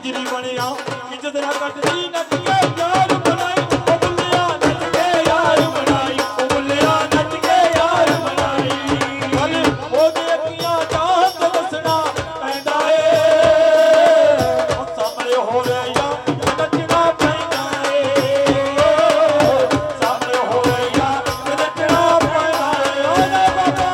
गुजरी बनया इज्जत ना कटदी नच के यार बनाई ओ बुल्लिया नच के यार बनाई ओ बुल्लिया नच के यार बनाई हल ओदे अखियां चाहत दसना पैंदा ए ओ सामने होवे या नचना पैंदा ए सामने होवे या नचना पैंदा ए ओ ना बाबा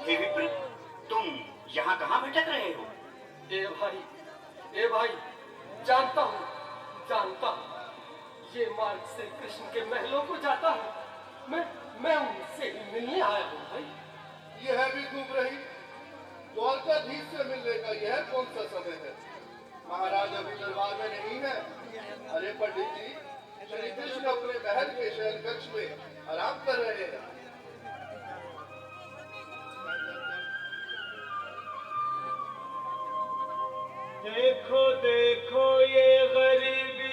हे विप्र, तुम यहाँ कहाँ भटक रहे हो? ए भाई, जानता हूँ, ये मार्ग से कृष्ण के महलों को जाता है। मैं उनसे ही मिलने आया हूँ भाई। यह भी डूब रही द्वारकाधीश से मिलने का यह कौन सा समय है? महाराज अभी दरबार में नहीं है। अरे पंडित जी, श्री कृष्ण अपने महल के शयन कक्ष में आराम कर रहे हैं। देखो देखो ये गरीबी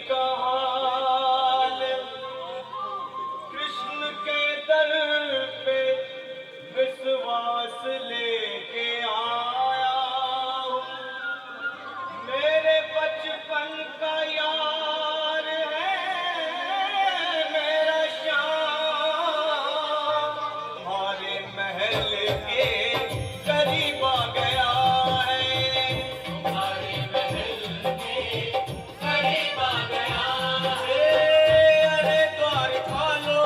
का हाल, कृष्ण के दर पे विश्वास लेके आया हूँ। मेरे बचपन का यार है मेरा श्याम, हमारे महल के करीब आ गया है, तुम्हारे महल के करीब आ गया है। अरे द्वार खोलो,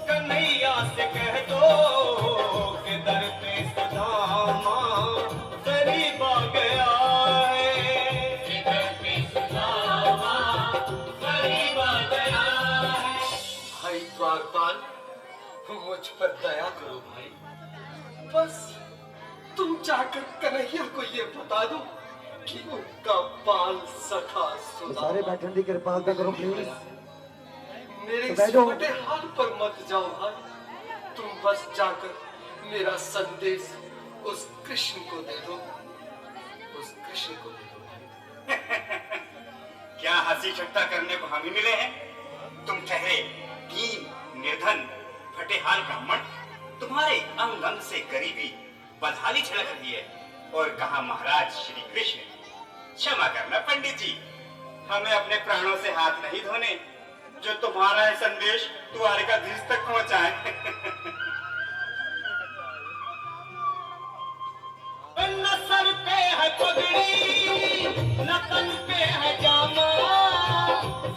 कन्हैया से कह दो कि दर पे सुदामा करीब आ गया है, कि दर पे सुदामा करीब आ गया है। भाई द्वारपाल, मुझ पर दया करो भाई। बस तुम जाकर कन्हैया को ये बता दो कि उनका बाल सखा सारे सुदामा। बैठने की कृपा करो प्लीज। मेरे तो बैठो। छोटे हाल पर मत जाओ भाई। तुम बस जाकर मेरा संदेश उस कृष्ण को दे दो, उस कृष्ण को दे दो। क्या हंसी ठट्टा करने को हम ही मिले हैं? तुम ठहरे दीन, निर्धन, फटेहाल ब्राह्मण, तुम्हारे अंग अंग से गरीबी बदहाली छिड़क रही है। और कहा महाराज श्री कृष्ण। क्षमा करना पंडित जी, हमें अपने प्राणों से हाथ नहीं धोने जो तुम्हारा है संदेश द्वारकाधीश तक पहुंचाए। न सर पे है पगड़ी, न तन पे है जामा,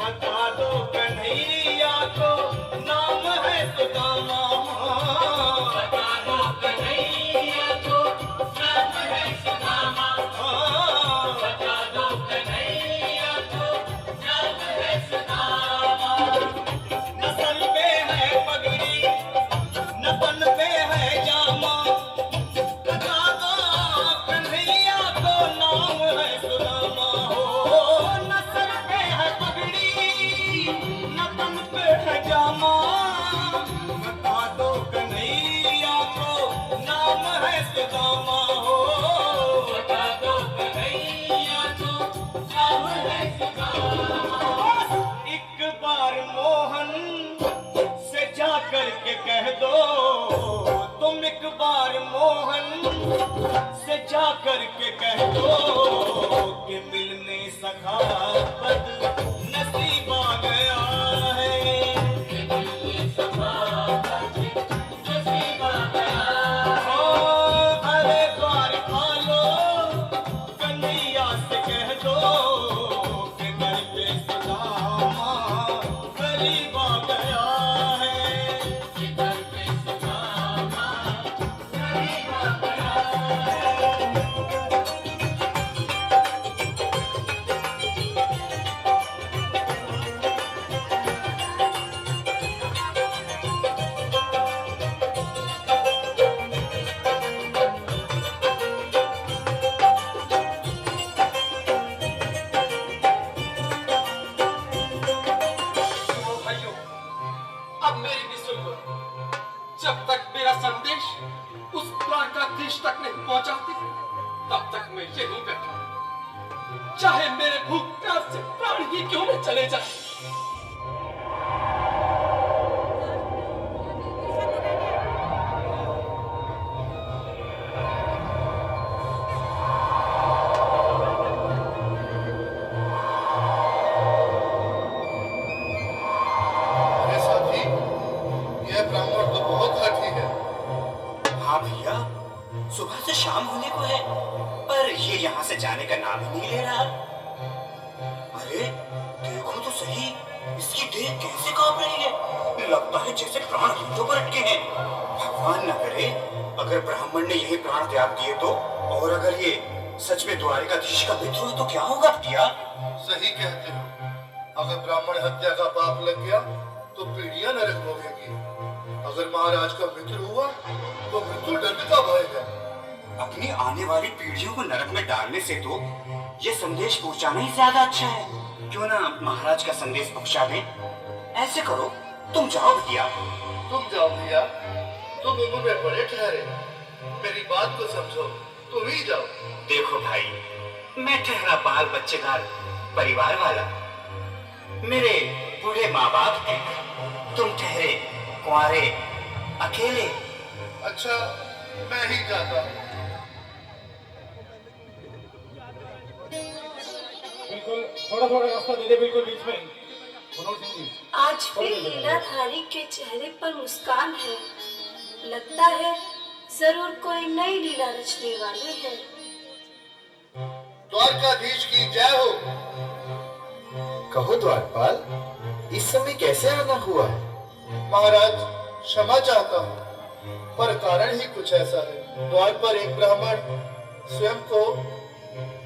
बता दो कन्हैया को नाम है सुदामा, बता दो कन्हैया को नाम है सुदामा, बता दो कन्हैया को नाम है सुदामा। न सर पे है पगड़ी, न तन पे है जामा, बता दो कन्हैया को नाम है सुदामा हो। न सर पे है पगड़ी, न तन पे है जामा, बता दो कन्हैया को नाम है सुदामा हो, बता दो कन्हैया को नाम है सुदामा। एक बार मोहन से जा करके कह दो, तुम एक बार मोहन से जा करके कह दो कि मिलने सखा बद नसीब आ गया है, कि मिलने सखा बद नसीब आ गया है। अरे द्वार खोलो, कन्हैया से कह दो कि दर पे सुदामा करीब आ गया है, कि दर पे सुदामा करीब आ गया है। सुनो भाइयों, अब मेरी भी सुन लो। जब तक मेरा संदेश उस द्वारकाधीश तक नहीं पहुंचाती, तब तक मैं यहीं बैठा हूं। चाहे मेरे भूख प्यास से प्राण ही क्यों न चले जाए। अरे साथी, यह ब्राह्मण तो बहुत हठी है। हाँ भैया, सुबह से शाम होने को है पर ये यहाँ से जाने का नाम ही नहीं ले रहा। अरे देखो तो सही, इसकी देह कैसे कांप रही है। लगता है जैसे प्राण हाथों पर अटके हैं। भगवान न करे अगर ब्राह्मण ने यही प्राण त्याग दिए तो, और अगर ये सच में द्वारिकाधीश का मित्र हो तो क्या होगा भैया? सही कहते हो। अगर ब्राह्मण हत्या का पाप लग गया तो पीढ़ियां नरक भोगेंगी। अगर महाराज का मित्र हुआ तो मृत्यु दंड का भय है। अपनी आने वाली पीढ़ियों को नरक में डालने से तो ये संदेश पहुंचाना ही ज्यादा अच्छा है। क्यों ना महाराज का संदेश पहुंचा दें? ऐसे करो, तुम जाओ भैया। तुम जाओ भैया, तुम उम्र में बड़े ठहरे, मेरी बात को समझो, तुम ही जाओ। देखो भाई, मैं ठहरा बाल बच्चेदार परिवार वाला, मेरे बूढ़े माँ बाप हैं, तुम ठहरे कुंवारे अकेले। अच्छा, मैं ही जाता हूँ। बिल्कुल थोड़ा थोड़ा रास्ता दे दे, बिल्कुल बीच में। मनोज सिंह जी, आज फिर लीलाधारी के चेहरे पर मुस्कान है। लगता है जरूर कोई नई लीला रचने वाले हैं। द्वारकाधीश की जय हो। कहो द्वारपाल, इस समय कैसे आना हुआ? महाराज, क्षमा चाहता हूँ, पर कारण ही कुछ ऐसा है। द्वार पर एक ब्राह्मण स्वयं को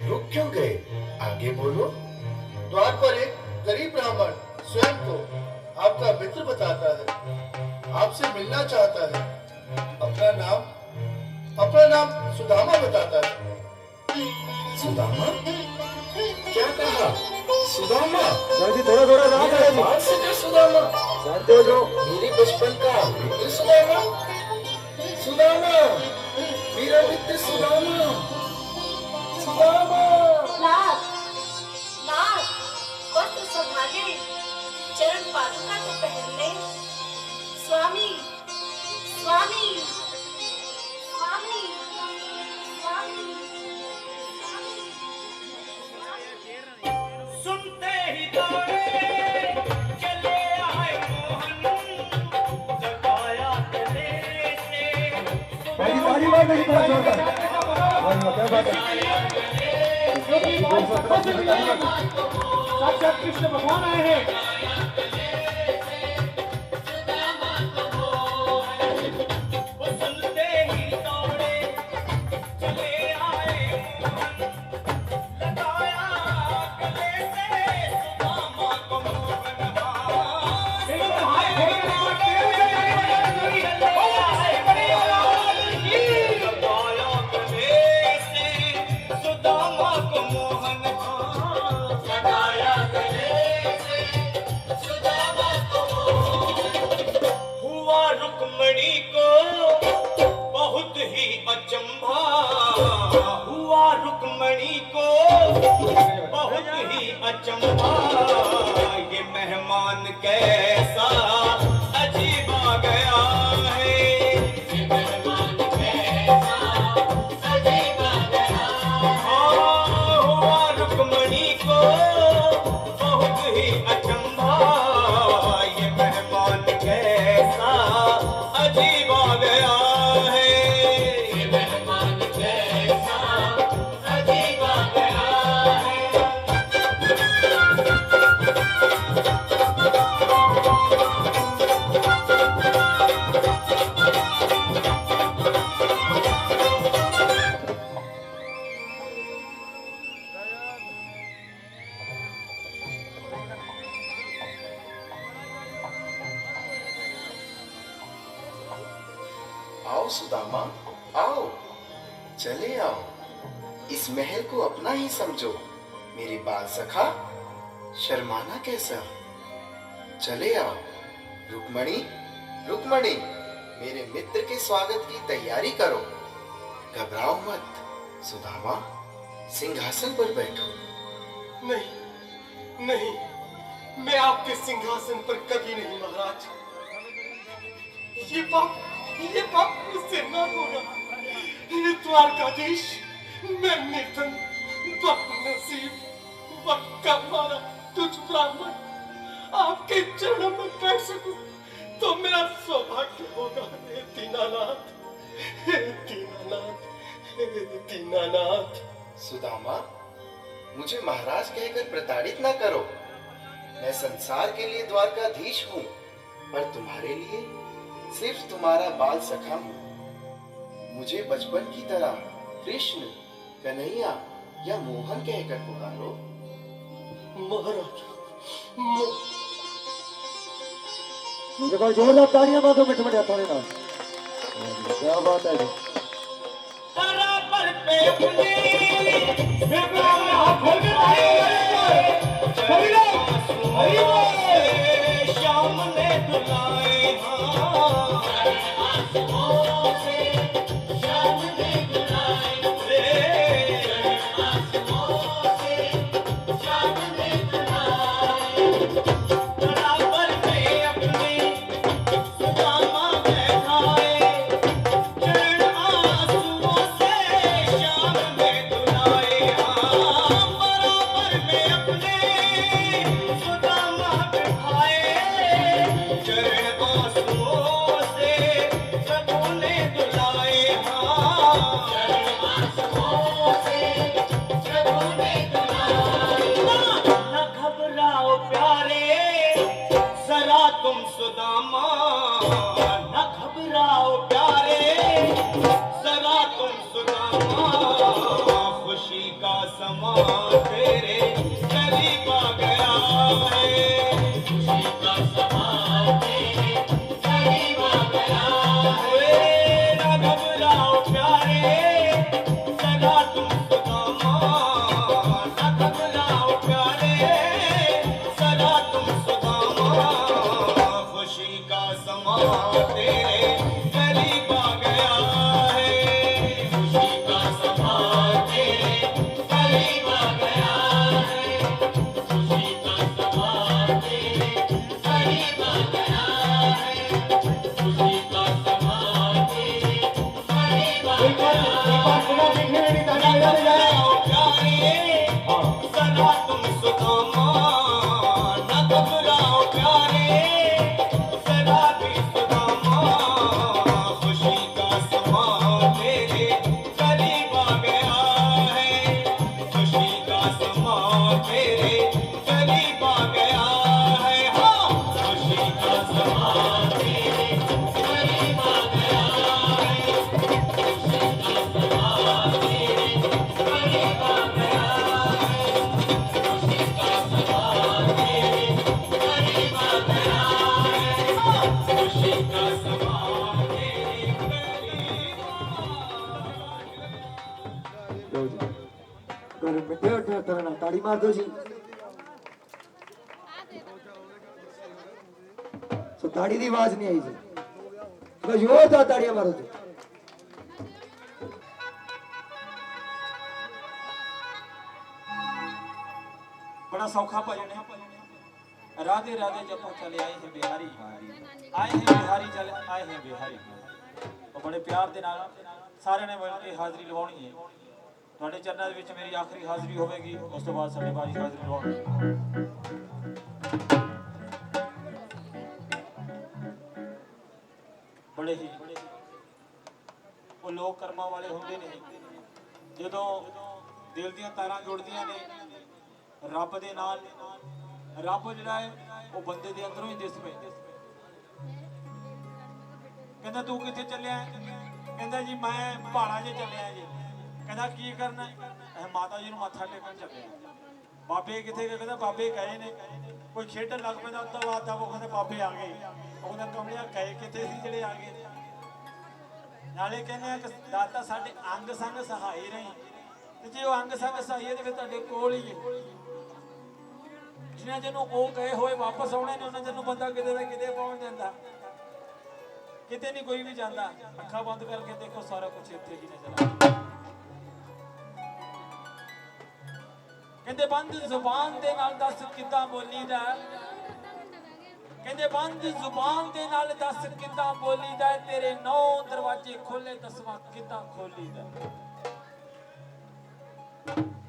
रुक क्यों गए? आगे बोलो। द्वार पर एक गरीब ब्राह्मण स्वयं को आपका मित्र बताता है, आपसे मिलना चाहता है। अपना नाम सुदामा बताता है। सुदामा? क्या कहा? सुदामा? जी थोड़ा थोड़ा रास्ता दे बात से क्या सुदामा? जानते हो मेरे बचपन का मित्र सुदामा? सुदामा, मेरा मित्र सुदामा। सुदामा। नाथ, नाथ, वस्त्र संभाले, चरण पादुका तो पहन ले। स्वामी, स्वामी, स्वामी, स्वामी, सुनते ही दौड़े चले आए मोहन, जगाया गले से। भाई बात नहीं पड़ा जोरदार। क्या बात है? साक्षात कृष्ण भगवान आए हैं। अचंभा ये मेहमान कैसा अजीब आ गया है। ये मेहमान कैसा अजीब आ गया है। हुआ रुक्मणी को बहुत ही अचंभा ये मेहमान कैसा अजीब आ गया है। ये मेहमान कैसा अजीब आ गया है। आओ सुदामा, आओ, चले आओ। इस महल को अपना ही समझो। मेरे बाल सखा, शर्माना कैसा? चले आओ। रुक्मणी, रुक्मणी, मेरे मित्र के स्वागत की तैयारी करो। घबराओ मत। सुदामा, सिंहासन पर बैठो। नहीं, नहीं, मैं आपके सिंहासन पर कभी नहीं महाराज। ये पाप मुझसे न होगा। ये द्वारकाधीश, मैं निर्धन, बदनसीब, वक्का मारा तुझ ब्राह्मण आपके चरणों में बैठ सकूं तो मेरा सौभाग्य होगा। हे दीनानाथ, हे दीनानाथ, हे दीनानाथ। सुदामा, मुझे महाराज कहकर प्रताड़ित ना करो। मैं संसार के लिए द्वारकाधीश हूँ। पर तुम्हारे लिए सिर्फ तुम्हारा बाल सखा हूं। मुझे बचपन की तरह कृष्ण, कन्हैया या मोहन कहकर पुकारो। महाराज देखो जोरदार तालियां मारो मिठ मिठ हाथों के नाल। क्या बात है जी। बराबर पे अपने बेगाम हाथों में आए सभी लोग हरि बोल। श्याम ने दुलाए आंसुओं से, श्याम ने दुलाए आंसुओं से, श्याम ने दुलाए। बराबर पे अपने सुदामा बैठाए, चरण आंसुओं से श्याम ने दुलाए। बराबर में अपने सुदामा बैठाए, चरण आंसुओं से प्रभु ने दुलाए। चरण आंसुओं से प्रभु ने दुलाए। न घबराओ प्यारे जरा तुम सुदामा, न घबराओ प्यारे जरा तुम सुदामा। खुशी का समा तेरे करीब आ गया है, खुशी का समा तेरे करीब आ गया है। न घबराओ प्यारे जरा तुम सुदामा, न घबराओ प्यारे जरा तुम सुदामा। खुशी का समा तेरे करीब आ गया है, खुशी का समा तेरे करीब आ गया है, खुशी का समा तेरे करीब आ गया है, खुशी का समा तेरे करीब आ गया है। घबराओ प्यारे जरा तुम सुदामा, न घबराओ प्यारे जरा भी सुदामा। खुशी का समा तेरे करीब आ गया है, खुशी का समा तेरे करीब आ गया है। हाँ, खुशी का समा तेरे करीब आ गया है, खुशी का समा तेरे करीब आ गया है, खुशी का समा तेरे करीब आ गया है। खुशी का समा तेरे करीब लो जी। गरम मिठे उठे तरना ताड़ी मार दो जी। सो ताड़ी दी आवाज नहीं आई जी। तो जोरदार ताड़ियां मारो जी। बड़ा सौखा भजन है। राधे राधे जपो चले आए हैं बिहारी, आए हैं बिहारी चले आए हैं बिहारी। और बड़े प्यार ਦੇ ਨਾਲ ਸਾਰਿਆਂ ਨੇ ਮਿਲ ਕੇ ਹਾਜ਼ਰੀ ਲਵਾਉਣੀ ਹੈ। ਤੁਹਾਡੇ ਚਰਨਾਂ ਦੇ ਵਿੱਚ ਮੇਰੀ ਆਖਰੀ ਹਾਜ਼ਰੀ ਹੋਵੇਗੀ, ਉਸ ਤੋਂ ਬਾਅਦ ਸਾਡੇ ਬਾਜੀ ਹਾਜ਼ਰੀ ਲਵਾਉਣੀ। ਬੜੇ ਹੀ ਉਹ ਲੋਕ ਕਰਮਾਂ ਵਾਲੇ ਹੁੰਦੇ ਨੇ, ਜਦੋਂ ਦਿਲ ਦੀਆਂ ਤਾਰਾਂ ਜੁੜਦੀਆਂ ਨੇ ਰੱਬ ਦੇ ਨਾਲ, ਰੱਬ ਜਿਹੜਾ ਹੈ ਉਹ ਬੰਦੇ ਦੇ ਅੰਦਰੋਂ ਹੀ ਦਿਸ ਪੈਂਦਾ। ਕਹਿੰਦਾ ਤੂੰ ਕਿੱਥੇ ਚੱਲਿਆ? ਕਹਿੰਦਾ ਜੀ ਮੈਂ ਪਹਾੜਾਂ 'ਚ ਚੱਲਿਆ ਜੀ। ਕਹਿੰਦਾ ਕੀ ਕਰਨਾ? ਇਹ ਮਾਤਾ ਜੀ ਨੂੰ ਮੱਥਾ ਟੇਕਣ ਚੱਲਿਆ। ਬਾਬੇ ਕਿੱਥੇ ਗਏ? ਕਹਿੰਦਾ ਬਾਬੇ ਗਏ ਨੇ। ਕੋਈ ਖੇਡਣ ਲੱਗ ਪੈਂਦਾ ਉਸ ਤੋਂ ਬਾਅਦ ਤਾਂ ਉਹ ਕਹਿੰਦੇ ਬਾਬੇ ਆ ਗਏ। ਉਹ ਕਹਿੰਦਾ ਕਮਲਿਆ ਗਏ ਕਿੱਥੇ ਸੀ ਜਿਹੜੇ ਆ ਗਏ? ਨਾਲੇ ਕਹਿੰਦੇ ਆ ਕਿ ਦਾਤਾ ਸਾਡੇ ਅੰਗ ਸੰਗ ਸਹਾਈ ਰਹੀ, ਤੇ ਜੇ ਉਹ ਅੰਗ ਸੰਗ ਸਹਾਈ ਹੈ ਤੇ ਫਿਰ ਤੁਹਾਡੇ ਕੋਲ ਹੀ ਹੈ। ਜਿਨ੍ਹਾਂ ਜਿਹਨੂੰ ਉਹ ਗਏ ਹੋਏ ਵਾਪਸ ਆਉਣੇ ਨੇ, ਉਹਨਾਂ ਜਿਹਨੂੰ ਬੰਦਾ ਕਿਤੇ ਦਾ ਕਿਤੇ ਪਹੁੰਚ ਜਾਂਦਾ, ਕਿਤੇ ਨਹੀਂ ਕੋਈ ਵੀ ਜਾਂਦਾ। ਅੱਖਾਂ ਬੰਦ ਕਰਕੇ ਦੇਖੋ, ਸਾਰਾ ਕੁਝ ਇੱਥੇ ਹੀ ਨਜ਼ਰ ਆਉਂਦਾ। ਕਹਿੰਦੇ ਬੰਦ ਜ਼ੁਬਾਨ ਦੇ ਨਾਲ ਦੱਸ ਕਿੱਦਾਂ ਬੋਲੀਦਾ, ਕਹਿੰਦੇ ਬੰਦ ਜ਼ੁਬਾਨ ਦੇ ਨਾਲ ਦੱਸ ਕਿੱਦਾਂ ਬੋਲੀਦਾ, ਤੇਰੇ 9 ਦਰਵਾਜ਼ੇ ਖੋਲੇ 10ਵਾਂ ਕਿੱਦਾਂ ਖੋਲੀਦਾ।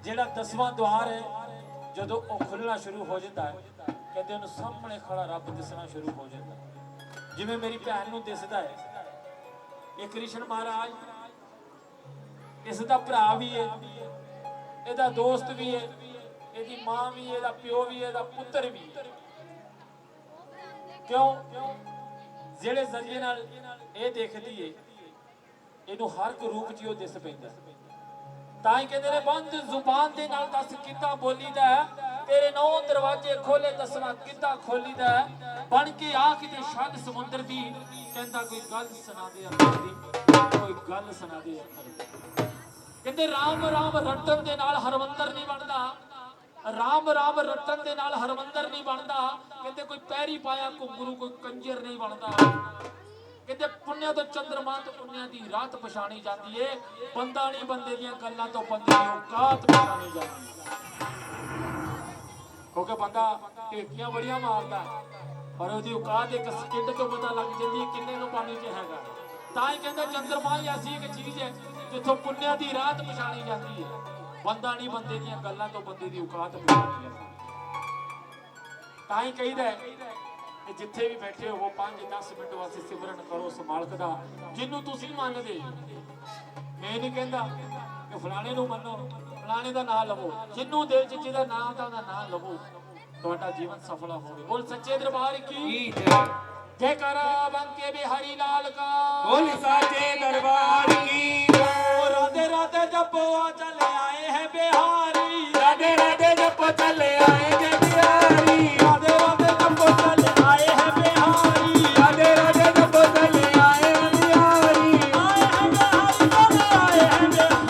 ਜਿਹੜਾ 10ਵਾਂ ਦੁਆਰ ਹੈ ਜਦੋਂ ਉਹ ਖੁੱਲਣਾ ਸ਼ੁਰੂ ਹੋ ਜਾਂਦਾ ਹੈ, ਕਹਿੰਦੇ ਉਹਨੂੰ ਸਾਹਮਣੇ ਖੜਾ ਰੱਬ ਦਿਸਣਾ ਸ਼ੁਰੂ ਹੋ ਜਾਂਦਾ। ਜਿਵੇਂ ਮੇਰੀ ਭੈਣ ਨੂੰ ਦਿਸਦਾ ਹੈ ਇਹ ਕ੍ਰਿਸ਼ਨ ਮਹਾਰਾਜ, ਇਸ ਦਾ ਭਰਾ ਵੀ ਹੈ, ਇਹਦਾ ਦੋਸਤ ਵੀ ਹੈ, ਇਹਦੀ ਮਾਂ ਵੀ, ਇਹਦਾ ਪਿਓ ਵੀ, ਇਹਦਾ ਪੁੱਤਰ ਵੀ। ਕਿਉਂ ਜਿਹੜੇ ਜ਼ਰੀਏ ਨਾਲ ਇਹ ਦੇਖਦੀ ਏ ਇਹਨੂੰ ਹਰ ਇੱਕ ਰੂਪ 'ਚ ਉਹ ਦਿਸ ਪੈਂਦਾ ਤਾਂ ਹੀ ਕਹਿੰਦੇ ਨੇ ਬੰਦ ਜ਼ੁਬਾਨ ਦੇ ਨਾਲ ਦੱਸ ਕਿੱਦਾਂ ਬੋਲੀਦਾ ਹੈ ਤੇਰੇ ਨੌ ਦਰਵਾਜ਼ੇ ਖੋਲੇ ਦੱਸਣਾ ਕਿੱਦਾਂ ਖੋਲੀਦਾ ਹੈ ਬਣ ਕੇ ਆ ਕਿਤੇ ਸ਼ਾਨ ਸਮੁੰਦਰ ਦੀ ਕਹਿੰਦਾ ਕੋਈ ਗੱਲ ਸੁਣਾ ਦੇ ਅੱਖਰ ਦੀ ਕੋਈ ਗੱਲ ਸੁਣਾ ਦੇ ਅੱਖਰ ਦੀ ਕਹਿੰਦੇ ਰਾਮ ਰਾਮ ਰਟਣ ਦੇ ਨਾਲ ਹਰਮੰਦਰ ਨਹੀਂ ਬਣਦਾ ਰਾਮ ਰਾਮ ਰਟਣ ਦੇ ਨਾਲ ਹਰਮੰਦਰ ਨਹੀਂ ਬਣਦਾ ਕਹਿੰਦੇ ਕੋਈ ਪੈਰੀ ਪਾਇਆ ਘੁੰਗਰੂ ਕੋਈ ਕੰਜਰ ਨਹੀਂ ਬਣਦਾ ਕਹਿੰਦੇ ਪੁੰਨਿਆ ਤੋਂ ਚੰਦਰਮਾ ਤੋਂ ਪੁੰਨਿਆ ਦੀ ਰਾਤ ਪਛਾਣੀ ਜਾਂਦੀ ਏ ਬੰਦਾ ਨਹੀਂ ਬੰਦੇ ਦੀਆਂ ਗੱਲਾਂ ਤੋਂ ਬੰਦੇ ਦੀ ਔਕਾਤ ਪਛਾਣੀ ਜਾਂਦੀ ਏ ਕਿਉਂਕਿ ਬੰਦਾ ਢੇਕੀਆਂ ਬੜੀਆਂ ਮਾਰਦਾ ਪਰ ਉਹਦੀ ਔਕਾਤ ਇੱਕ ਸਕਿੰਟ ਤੋਂ ਪਤਾ ਲੱਗ ਜਾਂਦੀ ਹੈ ਕਿੰਨੇ ਨੂੰ ਪਾਣੀ 'ਚ ਹੈਗਾ ਤਾਂ ਹੀ ਕਹਿੰਦਾ ਚੰਦਰਮਾ ਹੀ ਐਸੀ ਇੱਕ ਚੀਜ਼ ਹੈ ਜਿੱਥੋਂ ਪੁੰਨਿਆ ਦੀ ਰਾਤ ਪਛਾਣੀ ਜਾਂਦੀ ਹੈ ਬੰਦਾ ਨਹੀਂ ਬੰਦੇ ਦੀਆਂ ਗੱਲਾਂ ਤੋਂ ਬੰਦੇ ਦੀ ਔਕਾਤ ਪਛਾਣੀ ਜਾਂਦੀ ਤਾਂ ਹੀ ਕਹੀਦਾ ਕਿ ਜਿੱਥੇ ਵੀ ਬੈਠੇ ਹੋ 5-10 ਮਿੰਟ ਵਾਸਤੇ ਸਿਮਰਨ ਕਰੋ ਉਸ ਮਾਲਕ ਦਾ ਜਿਹਨੂੰ ਤੁਸੀਂ ਮੰਨਦੇ ਮੈਂ ਨਹੀਂ ਕਹਿੰਦਾ ਕਿ ਫਲਾਣੇ ਨੂੰ ਮੰਨੋ ਫਲਾਣੇ ਦਾ ਨਾਮ ਲਵੋ ਜਿਹਨੂੰ ਦਿਲ 'ਚ ਜਿਹਦਾ ਨਾਮ ਦਾ ਉਹਦਾ ਨਾਮ ਲਵੋ ਤੁਹਾਡਾ ਜੀਵਨ ਸਫਲ ਹੋਵੇ ਬੋਲ ਸੱਚੇ ਦਰਬਾਰ ਕੀ ਜੈਕਾਰਾ ਬੰਕੇ ਬਿਹਾਰੀ ਲਾਲ का बोल साचे दरबार की राधे राधे जपो चले आए हैं बिहारी राधे राधे जपो चले आएंगे बिहारी राधे राधे जपो चले आए हैं बिहारी राधे राधे जपो चले आए हैं बिहारी आए हैं बिहारी चले आए हैं बिहारी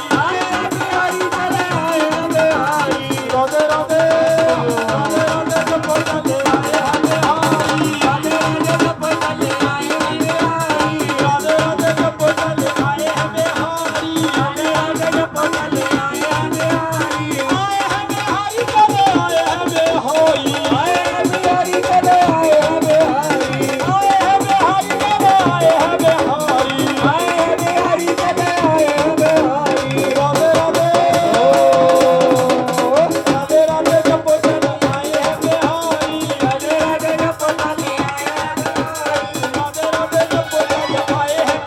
आए हैं बिहारी चले आए हैं बिहारी राधे राधे राधे राधे जपो चले आए हैं बिहारी राधे राधे जपो चले आए हैं बिहारी राधे राधे जपो चले आए हैं बिहारी राधे राधे जपो चले आए हैं बिहारी आए हैं बिहारी चले आए हैं बिहारी आए हैं बिहारी चले आए हैं बिहारी आए हैं बिहारी चले आए हैं बिहारी आए हैं बिहारी चले आए हैं बिहारी राधे राधे राधे राधे जपो चले आए हैं बिहारी राधे राधे जपो चले आए हैं बिहारी राधे राधे जपो चले आए हैं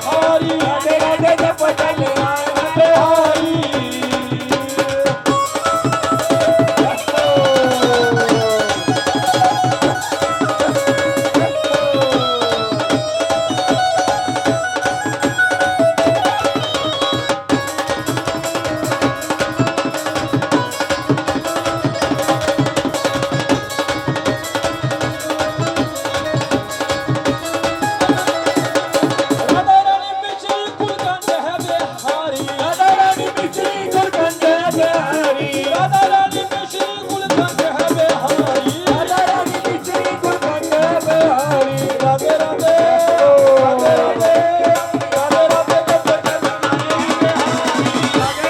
बिहारी राधे राधे जपो चले आए हैं बिहारी राधा रानी पिछली कुलकंद है बिहारी राधा रानी पिछली गुलकंद है बिहारी राधा रानी पिछली कुलकंद है बिहारी राधा रानी पिछली गुलकंद है बिहारी राधे राधे राधे राधे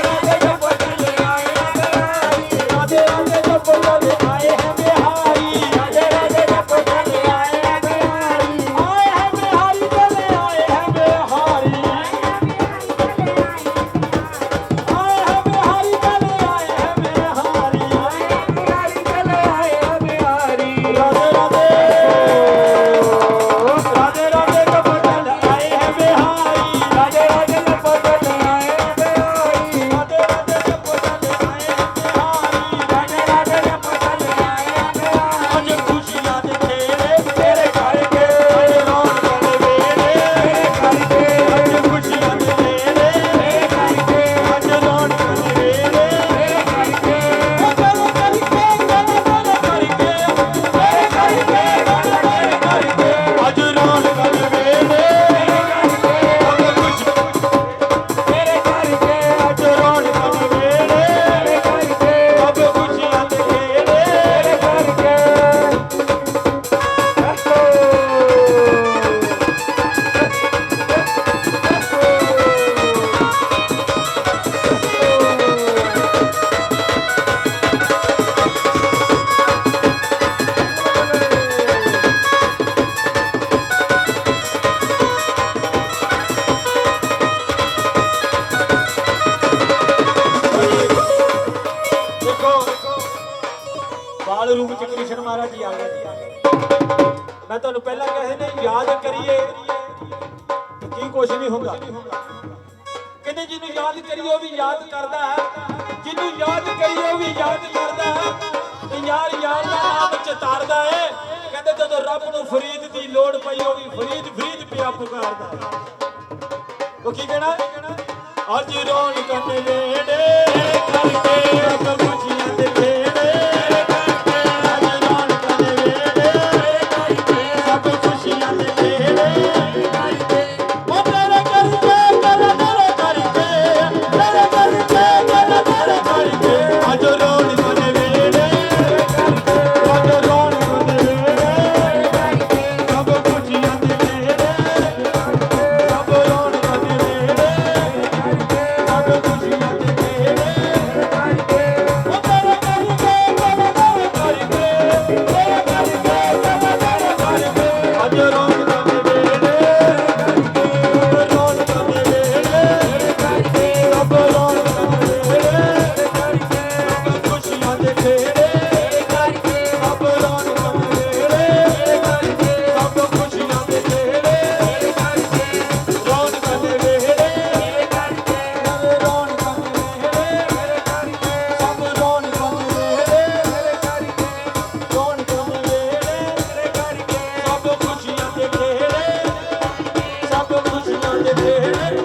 राधे राधे जपो चले आए हैं बिहारी राधे राधे जपो चले आए हैं बिहारी राधे राधे जपो चले आए हैं बिहारी राधे राधे जपो चले आए हैं बिहारी आए हैं बिहारी चले आए हैं बिहारी आए हैं बिहारी चले आए हैं बिहारी राधे राधे राधे राधे जपो चले आए हैं बिहारी राधे राधे जपो चले आए हैं बिहारी राधे राधे जपो चले आए हैं बिहारी राधे राधे जपो चले आए हैं बिहारी आज खुशियां दे खेले तेरे घर के आज रौनक दे वेले घर के आज खुशियां दे खेले घर के आज रौनक दे वेले घर के चलो करके चलो करके तेरे घर के करके आज रौनक दे वेले अब खुश तेरे घर के आज रौनक दे वेले घर के अब खुशियां दे खेले घर के देखो बाल रूप च कृष्ण महाराज जी आ गए मैं ਤੁਹਾਨੂੰ ਪਹਿਲਾਂ ਕਹੇ ਨੇ ਯਾਦ ਕਰੀਏ ਤੇ ਕੀ ਕੁਛ ਨਹੀਂ ਹੁੰਦਾ ਕਹਿੰਦੇ ਜਿਹਨੂੰ ਯਾਦ ਕਰੀਏ ਉਹ ਵੀ ਯਾਦ ਕਰਦਾ ਹੈ ਜਿਹਨੂੰ ਯਾਦ ਕਰੀਏ ਉਹ ਵੀ ਯਾਦ ਕਰਦਾ ਹੈ ਤੇ ਯਾਰ ਯਾਰ ਦਾ ਨਾਮ ਚਿਤਾਰਦਾ ਹੈ ਕਹਿੰਦੇ ਕਹਿੰਦੇ ਜਦੋਂ ਰੱਬ ਨੂੰ ਫਰੀਦ ਦੀ ਲੋੜ ਪਈ ਉਹ ਵੀ ਫਰੀਦ ਪਿਆ ਪੁਕਾਰਦਾ। ਉਹ ਕੀ ਕਹਿਣਾ ਅੱਜ ਰੌਣਕਾਂ ਦੇ ਵੇੜੇ ਕਰਕੇ ਰੱਬ ਖੁਸ਼ੀਆਂ ਦੇ ਵੇੜੇ ਕਰਕੇ ਅੱਜ ਰੌਣਕਾਂ ਦੇ ਵੇੜੇ ਕਰਕੇ ਸਭ ਖੁਸ਼ੀਆਂ ਦੇ ਵੇੜੇ ਕਰਕੇ ਉਹ ਤੇਰੇ ਕਰਕੇ ਅੱਜ ਰੌਣਕਾਂ ਦੇ ਵੇੜੇ ਅੱਜ ਰੌਣਕਾਂ ਦੇ ਵੇੜੇ ਸਭ ਖੁਸ਼ੀਆਂ ਦੇ ਵੇੜੇ ਸਭ ਰੌਣਕਾਂ ਦੇ ਵੇੜੇ ਸਭ ਖੁਸ਼ੀਆਂ ਦੇ ਵੇੜੇ ਉਹ ਤੇਰੇ ਕਰਕੇ ਅੱਜ ਰੌਣਕਾਂ ਦੇ ਵੇੜੇ ਰੌਣਕਾਂ ਦੇ ਵੇੜੇ ਸਭ ਰੌਣਕਾਂ ਦੇ ਵੇੜੇ ਸਭ ਖੁਸ਼ੀਆਂ ਦੇ ਵੇੜੇ ਸਭ ਰੌਣਕਾਂ ਦੇ ਵੇੜੇ ਸਭ ਖੁਸ਼ੀਆਂ ਦੇ ਵੇੜੇ ਰੌਣਕਾਂ ਦੇ ਵੇੜੇ ਰੌਣਕਾਂ ਦੇ ਵੇੜੇ ਸਭ ਰੌਣਕਾਂ ਦੇ ਵੇੜੇ ਰੌਣਕਾਂ ਦੇ ਵੇੜੇ ਸਭ ਖੁਸ਼ੀਆਂ ਦੇ ਵੇੜੇ ਸਭ ਖੁਸ਼ੀਆਂ ਦੇ ਵੇੜੇ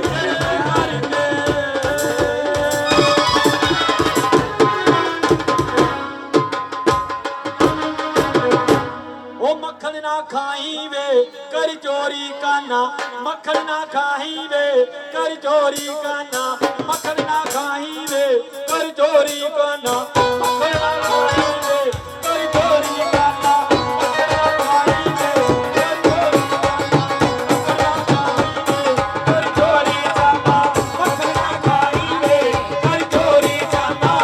ओ मक्खन ना खाई वे कर चोरी काना मक्खन ना खाई वे कर चोरी काना मक्खन ना खाई वे कर चोरी काना मक्खन ना खाई वे कर चोरी काना मक्खन ना खाई वे कर चोरी काना मक्खन ना खाई वे कर चोरी काना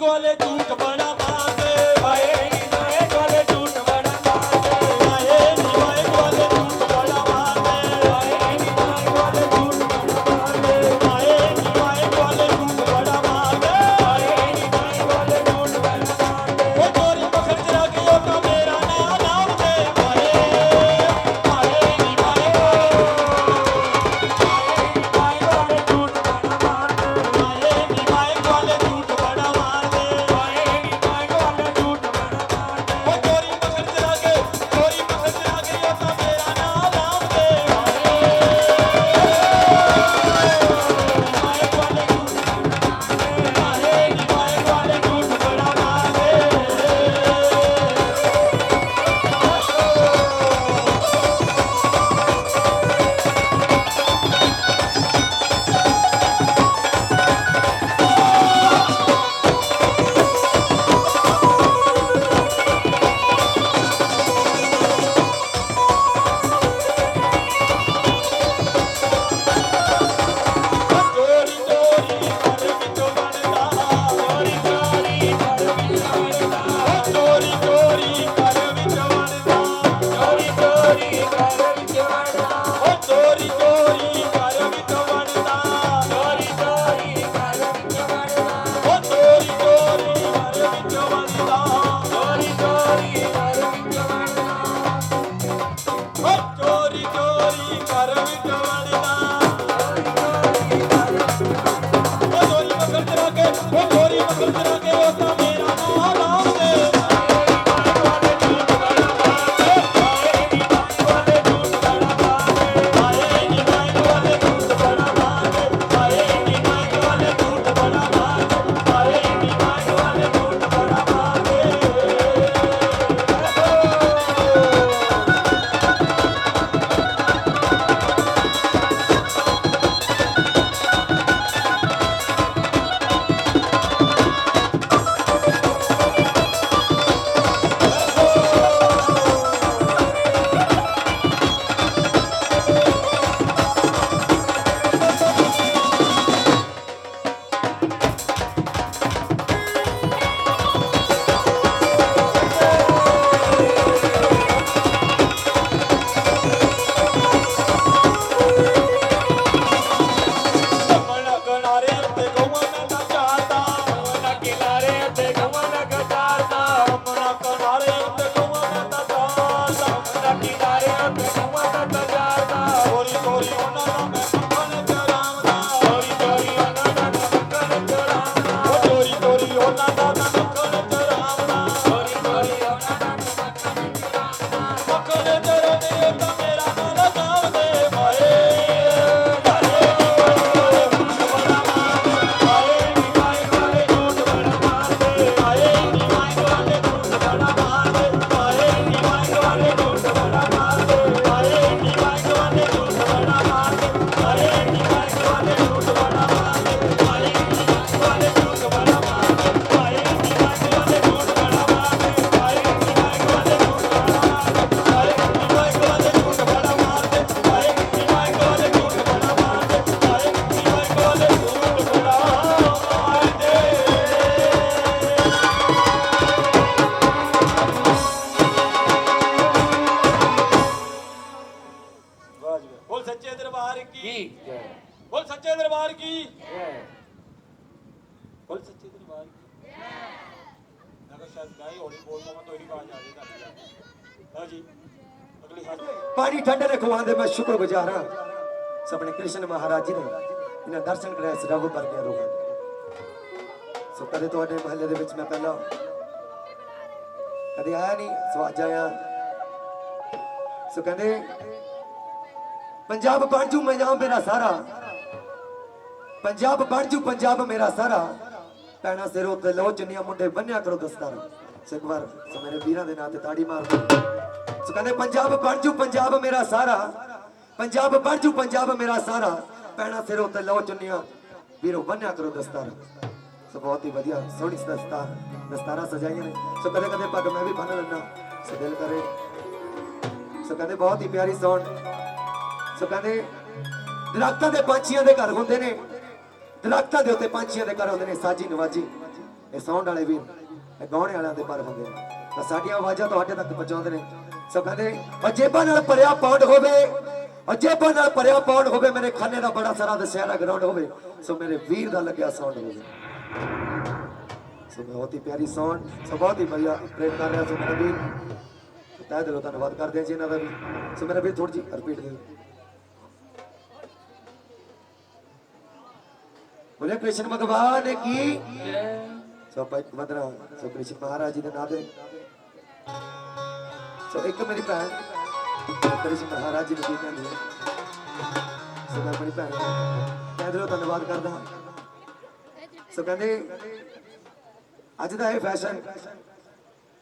ग्वाले झूठ बड़ा मारते माए नी माए ग्वाले झूठ बड़ा मारते माए नी माए ग्वाले झूठ बड़ा मारते माए नी माए ग्वाले झूठ बड़ा मारते माए नी माए ग्वाले झूठ बड़ा मारते माए नी माए ग्वाले झूठ बड़ा मारते ओ चोरी पकड़ चला के ओ का मेरा नाम दे माए माए नी माए ग्वाले झूठ बड़ा मारते माए नी माए ग्वाले झूठ बड़ा मारते माए नी माए ग्वाले झूठ बड़ा मारते ओ चोरी पकड़ चला के ओ का मेरा नाम दे माए ग्वाले झूठ बड़ा मारते चोरी चोरी घर विचों बनदा चोरी चोरी घर विचों बनदा चोरी चोरी घर विचों बनदा चोरी चोरी घर विचों बनदा चोरी चोरी घर विचों बनदा चोरी चोरी घर विचों बनदा चोरी चोरी घर विचों बनदा चोरी चोरी घर विचों बनदा चोरी चोरी घर विचों बनदा ओ चोरी पकड़ चला के ओ चोरी पकड़ चला के ओ का मेरा नाम दे माए नी माए ग्वाले झूठ बड़ा मारते माए नी माए ग्वाले झूठ बड़ा मारते माए नी माए ग्वाले झूठ बड़ा मारते माए नी माए ग्वाले झूठ ਮਨ ਕਿਨਾਰੇ ਉੱਤੇ ਗਊਆਂ ਦਾ ਚਾਰਦਾ ਮਨ ਕਿਨਾਰੇ ਉੱਤੇ ਗਊਆਂ ਦਾ ਚਾਰਦਾ ਮਨ ਕਿਨਾਰੇ ਉੱਤੇ ਗਊਆਂ ਦਾ ਚਾਰਦਾ ਮਨ ਕਿਨਾਰੇ ਉੱਤੇ ਗਊਆਂ ਦਾ ਚਾਰਦਾ ਚੋਰੀ ਚੋਰੀ ਉਹਨਾਂ ਦਾ ਮੈਂ ਮੱਖਣ ਚਰਾਉਂਦਾ ਚੋਰੀ ਚੋਰੀ ਉਹਨਾਂ ਦਾ ਮੈਂ ਮੱਖਣ ਚਰਾਉਂਦਾ ਚੋਰੀ ਚੋਰੀ ਉਹਨਾਂ ਦਾ ਮੈਂ ਮੱਖਣ ਚਰਾਉਂਦਾ ਚੋਰੀ ਚੋਰੀ ਉਹਨਾਂ ਦਾ ਮੈਂ ਮੱਖਣ ਚਰਾਉਂਦਾ ਮੱਖਣ ਚਰਾਉਂਦੇ ਉਹ ਤਾਂ ਮੇਰਾ ਨਾਮ ਦੇ ਮਾਏ बोल सच्चे दरबार की बोल सच्चे दरबार की बोल सच्चे दरबार की अगर शायद गाय होली बोल तो मेरी आवाज आ जाएगी हाँ जी अगली हाथ पानी ठंडे रखवांदे मैं शुक्रगुजार हाँ सपने कृष्ण महाराज जी ने इन्हें दर्शन कराए इस रब पर गया रोगा सो कदे तो महल्ले दे विच मैं पहला कदे आया नहीं सवाज आया सो कहते पंजाब बन जू मैं जाऊं मेरा सारा पंजाब बन जू पंजाब मेरा सारा पैना सिर उत्ते लो चुनिया मुंडे बन्या करो दस्तारा एक बार सो मेरे वीरां दे नां ते ताड़ी मार दो सो कहते पंजाब बन जू पंजाब मेरा सारा पंजाब बन जू पंजाब मेरा सारा पैना सिर उत्ते लो चुनिया वीरो बन्या करो दस्तारा सो बहुत ही बढ़िया सोहनी दस्तारा सजाइयां ने सो कदे कदे पग मैं भी बन लेना सो दिल करे सो कहते बहुत ही प्यारी सौण सो कहते दरख्तां दे पंछियां दे घर हुंदे ने दरख्तां दे उत्ते पंछियां दे घर हुंदे ने साजी नवाजी ਇਹ ਸਾਊਂਡ ਵਾਲੇ ਵੀਰ ਇਹ ਗਾਉਣੇ ਵਾਲਿਆਂ ਦੇ ਪਰ ਹੁੰਦੇ ਨੇ ਤਾਂ ਸਾਡੀਆਂ ਆਵਾਜ਼ਾਂ ਤੁਹਾਡੇ ਤੱਕ ਪਹੁੰਚਾਉਂਦੇ ਨੇ ਸੋ ਕਹਿੰਦੇ ਅਜੇਬਾਂ ਨਾਲ ਭਰਿਆ ਪੌਂਡ ਹੋਵੇ ਅਜੇਬਾਂ ਨਾਲ ਭਰਿਆ ਪੌਂਡ ਹੋਵੇ ਮੇਰੇ ਖੰਨੇ ਦਾ ਬੜਾ ਸਾਰਾ ਦਸ਼ਹਿਰਾ ਗਰਾਊਂਡ ਹੋਵੇ ਸੋ ਮੇਰੇ ਵੀਰ ਦਾ ਲੱਗਿਆ ਸਾਊਂਡ ਹੋਵੇ ਸੋ ਬਹੁਤ ਹੀ ਪਿਆਰੀ ਸਾਊਂਡ ਸੋ ਬਹੁਤ ਹੀ ਵਧੀਆ ਪ੍ਰੇਮ ਕਰ ਰਿਹਾ ਸੋ ਮੇਰਾ ਵੀਰ ਤਹਿ ਦਿਲੋਂ ਧੰਨਵਾਦ ਕਰਦੇ ਹਾਂ ਜੀ ਇਹਨਾਂ ਦਾ ਵੀ ਸੋ ਮੇਰਾ ਵੀਰ ਥੋੜੀ ਜੀ ਰਿਪੀਟ ਦੇ बोले कृष्ण भगवान की सो बदरा सो कृष्ण महाराज जी के नाम दे सो एक मेरी भैन कृष्ण महाराज जी ने कहती है सो मैं अपनी भैन कह दिलो धन्यवाद करदा सो कहते अज दा ये फैशन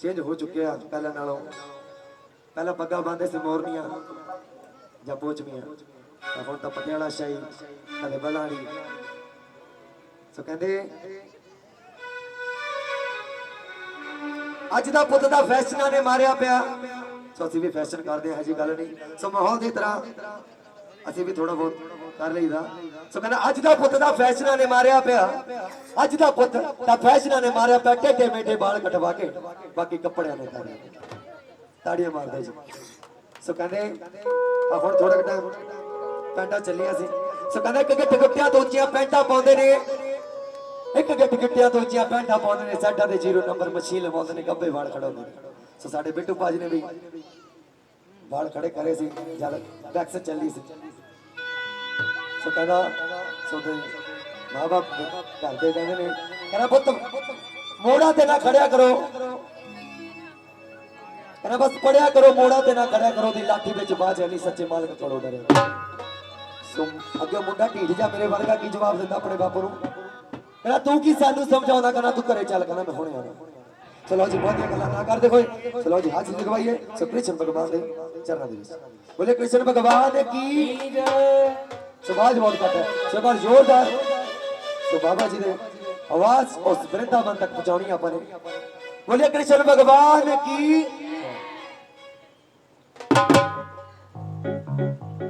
चेंज हो चुके हैं पहले नालों पहला पग्गा बांधे से मोरनियां या पोचमियां हुण तां पटियाला शाही कदे बलानी सो कहते अज दा पुत दा फैशना ने मारिया पिया सो असीं भी फैशन करते हैं जी गल नहीं सो माहौल की तरह असीं भी थोड़ा बहुत कर लईदा सो कहना अज दा पुत दा फैशना ने मारिया पिया अज दा पुत दा फैशना ने मारिया पिया टेढ़े मेढ़े बाल कटवा के बाकी कपड़ियां ने कर ताड़ियां मारदे जी सो कहते आ हुण थोड़ा टाइम पैंटा चलिया सी सो कहना कि गिट्टियां तो उच्चियां पैंटा पाउंदे ने एक गिट्टियां तो उच्चियां पैंटा पाउंदे ने साडा ते 0 नंबर मशीन लवाउंदे ने गब्बे वाल खड़ाउंदे ने सो साडे बिट्टू पाजी ने भी वाल खड़े करे सी जद टैक्स चली सी सो कहदा सो ते मां बाप घर दे कहंदे ने कहना पुत्त मोड़ा ते ना खड़िया करो कहना बस पढ़िया करो मोड़ा ते ना खड़िया करो दी लाठी विच बाज है नहीं सच्चे मालिक कोलों डरे सो अगे मुंडा ढीठ जा मेरे वर्गा की जवाब दिंदा अपने बापू नूं कहना तू की सानू समझाउंदा कहना तू घरे चल कहना मैं हुणे आना चलो जी बहुत गल्लां ना करदे कोई चलो जी हाथ लगवाइए सो कृष्ण भगवान दे चरणों दे विच बोले कृष्ण भगवान की जय सो आवाज बहुत कट है सो बार जोरदार सो बाबा जी ने आवाज उस वृंदावन तक पहुंचानी अपन बोले कृष्ण भगवान की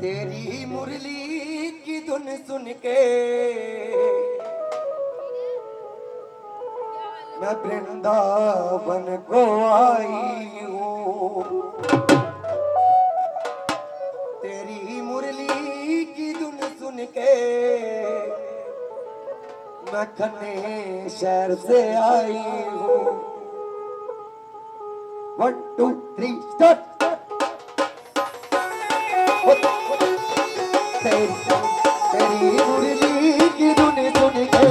तेरी मुरली की धुन सुन के मैं वृंदावन को आई हूँ तेरी मुरली की धुन सुन के मैं खन्ने शहर से आई हूँ 1 2 3 स्टार्ट तेरी मुरली की धुन सुन के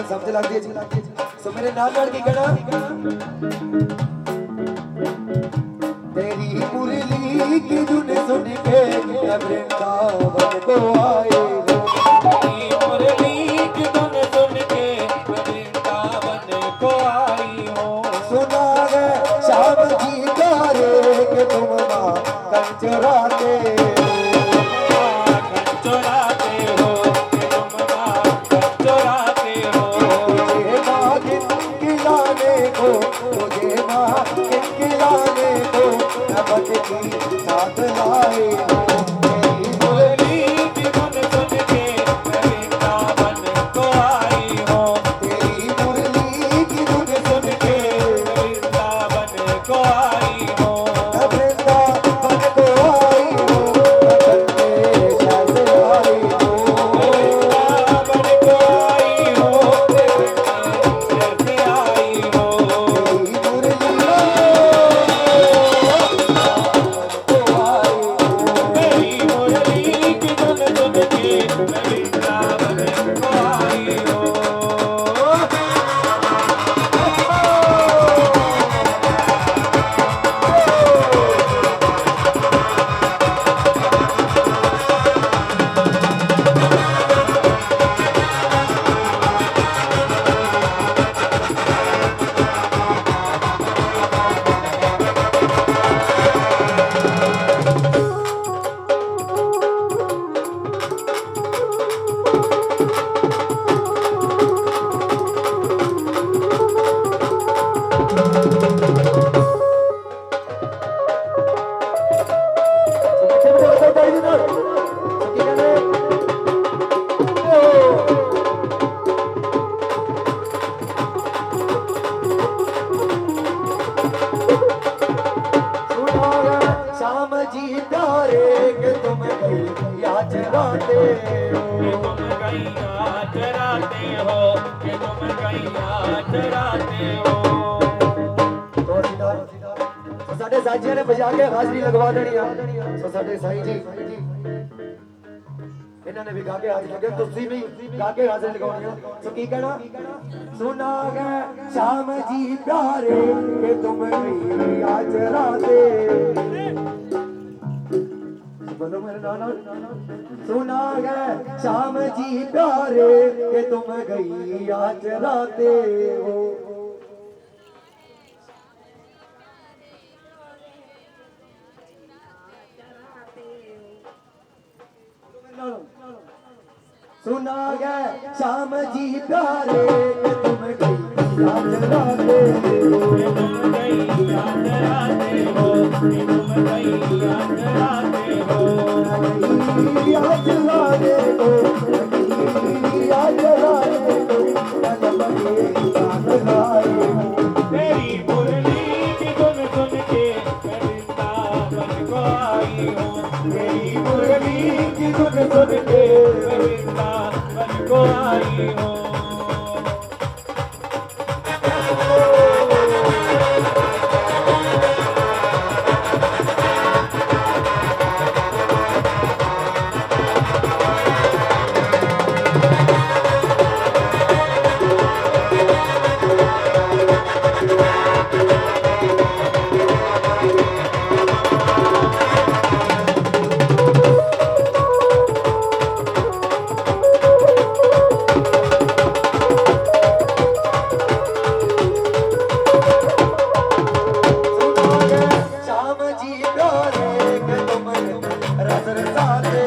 समझ लग गई जी सो मेरे नाम लड़ के कहना तेरी मुरली की धुन सुन के मैं वृंदावन को आए तेरी मुरली की धुन सुन के मैं वृंदावन को आई हूँ सुना है श्याम जी का रे कि तुम माँ कंचराते साथ लाए तेरी मुरली की गैया चराते हो कि तुम गैया चराते हो। तो ਸਾਡੇ ਸਾਜੀਆਂ ਨੇ ਵਜਾ ਕੇ ਹਾਜ਼ਰੀ ਲਗਵਾ ਦੇਣੀ ਆ। ਸੋ ਸਾਡੇ ਸਾਈਂ ਜੀ ਇਹਨਾਂ ਨੇ ਵੀ ਗਾ ਕੇ ਹਾਜ਼ਰੀ ਲਗਾ, ਤੁਸੀਂ ਵੀ ਗਾ ਕੇ ਹਾਜ਼ਰੀ ਲਗਾਉਣੀ ਆ। ਸੋ ਕੀ ਕਹਿਣਾ, ਸੁਨਾ ਗਏ ਸ਼ਾਮ ਜੀ ਪਿਆਰੇ ਕਿ ਤੁਮ ਗਈ ਅੱਜ ਰਾਤੇ। बोलो मेरे नाना, सुना गए शाम जी प्यारे कि तुम गई आज राते हो। सुना गए शाम जी प्यारे कि तुम गई आज राते हो। तुम गई आज राते हो कि तुम गई आज राते हो। आज राते हो, आज राते हो, तेरी मुरली की धुन सुन के मैं वृंदावन को आई हूँ। तेरी मुरली की धुन सुन के मैं वृंदावन को आई हूँ। शाम जी प्यारे कि तुम रस रसाते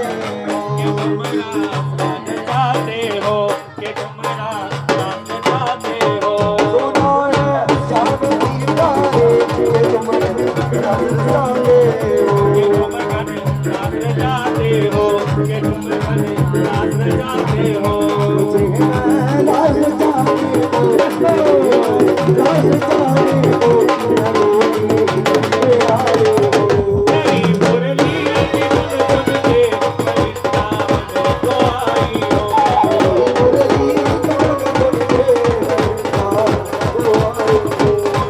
कि तुम रात जाते हो कि तुम रात जाते हो। सुनो है शाम जी प्यारे कि तुम रस रसाते कि तुम घन रात जाते हो कि तुम घन रात जाते हो। रास जाते हो, रास जाते हो, तेरी मुरली की धुन सुन के मैं वृंदावन को आई हूँ।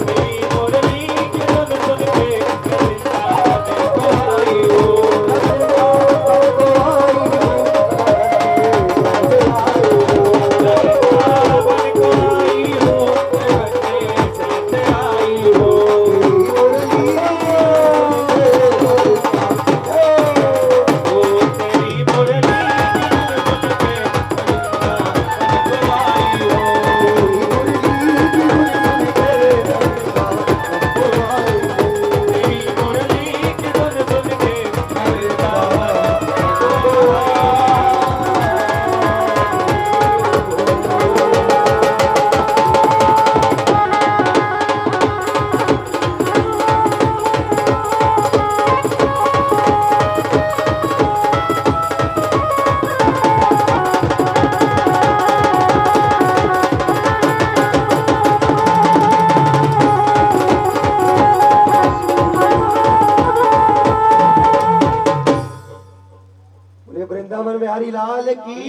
तेरी मुरली की धुन सुन के मैं वृंदावन को आई हूँ। वृंदावन को आई हूँ, मैं बच्चे से आई हूँ। तेरी मुरली की धुन सुन के मैं वृंदावन को बोले वृंदावन बिहारी लाल की।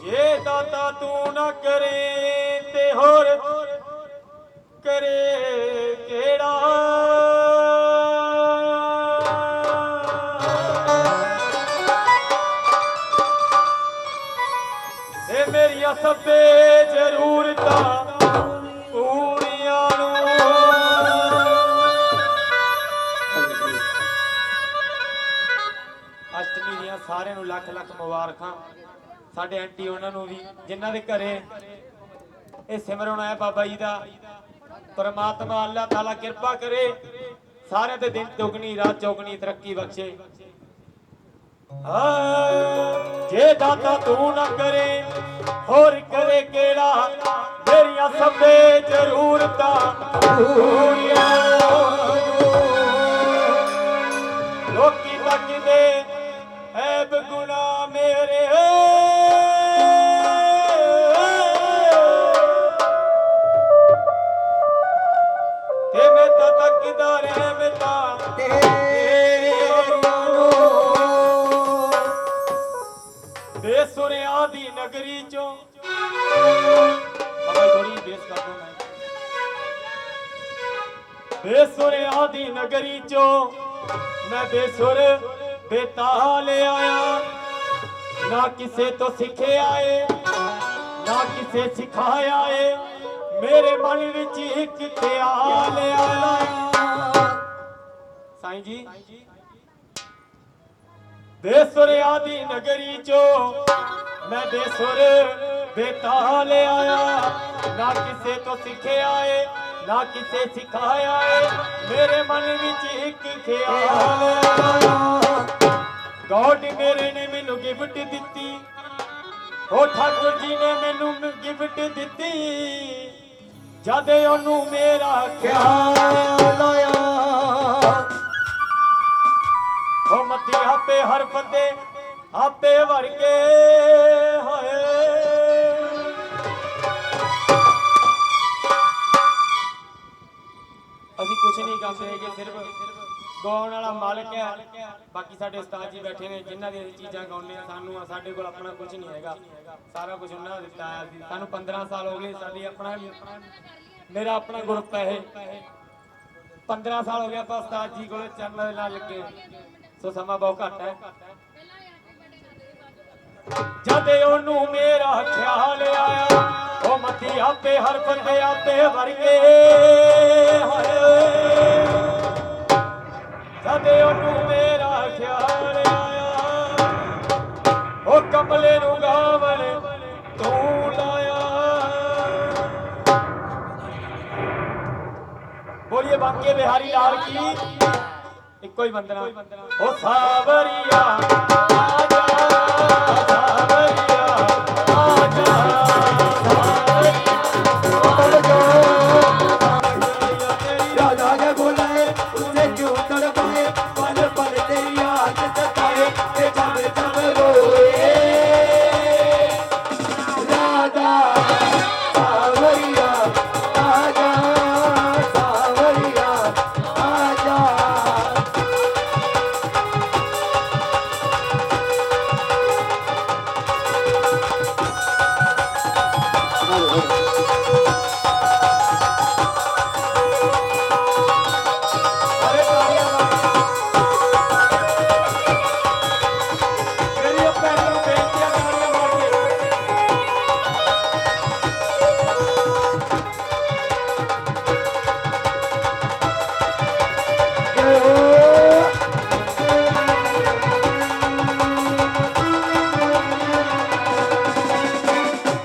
जे दाता तू न करे ते होर करे केड़ा। ए मेरिया सभे जरूरतां पूरियां नूं। ਅਸ਼ਟਮੀ ਦੀਆਂ ਸਾਰਿਆਂ ਨੂੰ ਲੱਖ ਲੱਖ ਮੁਬਾਰਕਾਂ। ਸਾਡੇ ਆਂਟੀ ਉਹਨਾਂ ਨੂੰ ਵੀ ਜਿਨ੍ਹਾਂ ਦੇ ਘਰੇ ਇਹ ਸਿਮਰਨ ਆਇਆ ਬਾਬਾ ਜੀ ਦਾ। ਪਰਮਾਤਮਾ ਅੱਲਾਹ ਤਾਲਾ ਕਿਰਪਾ ਕਰੇ, ਸਾਰਿਆਂ ਦੇ ਦਿਨ ਦੁਗਣੀ ਰਾਤ ਚੌਗਣੀ ਤਰੱਕੀ ਬਖਸ਼ੇ। ਜੇ ਦਾਤਾ ਤੂੰ ਨਾ ਕਰੇ ਹੋਰ ਕਰੇ ਕਿਹੜਾ। ਮੇਰੀਆਂ ਸਭੇ ਜ਼ਰੂਰਤਾਂ ਪੂਰੀਆਂ ਲੋਕੀ ਤੱਕਦੇ ਐਬ ਗੁਨਾਹ ਮੇਰੇ। ਬੇਸੁਰਿਆਂ ਦੀ ਨਗਰੀ ਚੋਂ ਮੈਂ ਬੇਸੁਰ ਬੇਤਾਲ ਆਇਆ, ਨਾ ਕਿਸੇ ਤੋਂ ਸਿੱਖਿਆ ਏ ਨਾ ਕਿਸੇ ਸਿਖਾਇਆ ਏ, ਮੇਰੇ ਮਨ ਵਿੱਚ ਇੱਕ ਖਿਆਲ ਆਇਆ। ਸਾਈਂ ਜੀ ਬੇਸੁਰਿਆਂ ਦੀ ਨਗਰੀ ਚੋਂ ਮੈਂ ਬੇਸੁਰ ਬੇਤਾਲ ਆਇਆ, ਨਾ ਕਿਸੇ ਤੋਂ ਸਿੱਖਿਆ ਏ ਨਾ ਕਿਸੇ ਸਿਖਾਇਆ ਏ, ਮੇਰੇ ਮਨ ਵਿੱਚ ਇੱਕ ਖਿਆਲ ਆਇਆ। ਗੋਡ ਮੇਰੇ ਨੇ ਮੈਨੂੰ ਗਿਫਟ ਦਿੱਤੀ, ਉਹ ਠਾਕੁਰ ਜੀ ਨੇ ਮੈਨੂੰ ਗਿਫਟ ਦਿੱਤੀ, ਜਦ ਉਹਨੂੰ ਮੇਰਾ ਖਿਆਲ ਆਇਆ। ਉਹ ਮੱਤੀ ਆਪੇ ਹਰ ਬੰਦੇ ਆਪੇ ਵਰਗੇ ਹੋਏ, ਅਸੀਂ ਕੁਛ ਨਹੀਂ ਕਰਦੇ ਹੈਗੇ, ਸਿਰਫ ਗਾਉਣ ਵਾਲਾ ਮਾਲਕ ਹੈ। ਬਾਕੀ ਸਾਡੇ ਉਸਤਾਦ ਜੀ ਬੈਠੇ ਨੇ ਜਿਨ੍ਹਾਂ ਦੀਆਂ ਚੀਜ਼ਾਂ ਗਾਉਂਦੇ ਆ, ਸਾਨੂੰ ਸਾਡੇ ਕੋਲ ਆਪਣਾ ਕੁਝ ਨਹੀਂ ਹੈਗਾ, ਸਾਰਾ ਕੁਝ ਉਹਨਾਂ ਨੇ ਦਿੱਤਾ ਹੈ। ਸਾਨੂੰ 15 ਸਾਲ ਹੋ ਗਏ, ਸਾਡੀ ਆਪਣਾ ਮੇਰਾ ਆਪਣਾ ਗਰੁੱਪ ਹੈ ਇਹ, 15 ਸਾਲ ਹੋ ਗਿਆ ਆਪਾਂ ਉਸਤਾਦ ਜੀ ਕੋਲ ਚਰਨ ਨਾਲ ਲੱਗੇ, ਸੋ ਸਮਾਂ ਬਹੁਤ ਘੱਟ ਹੈ। ਜਦ ਉਹਨੂੰ ਮੇਰਾ ਖਿਆਲ ਆਇਆ, ਉਹ ਮੱਤੀ ਆਪੇ ਹਰ ਬੰਦੇ ਆਪੇ ਵਰਗੇ ਹੋਏ, ਜਦ ਉਹਨੂੰ ਮੇਰਾ ਖਿਆਲ ਆਇਆ, ਉਹ ਕਮਲੇ ਨੂੰ ਗਾਵਣ ਤੂੰ ਲਾਇਆ। ਬੋਲੀਏ ਬਾਂਕੇ ਬਿਹਾਰੀ ਲਾਲ ਕੀ, ਇੱਕੋ ਹੀ ਬੰਦਨਾ। ਉਹ ਸਾਵਰੀਆ ਆਜਾ, ਸਾਵਰੀਆ ਆਜਾ, राजा के बुलाए उसे क्यों तड़पाए, पल पल तेरी याद सताए, ते जब जब रोए। राजा सावरिया आजा, सावरिया आजा। अरे तालियां मेरी भैनों ਨੂੰ ਬੇਨਤੀ ਹੈ, ਤਾਲੀਆਂ ਮਾਰ ਕੇ।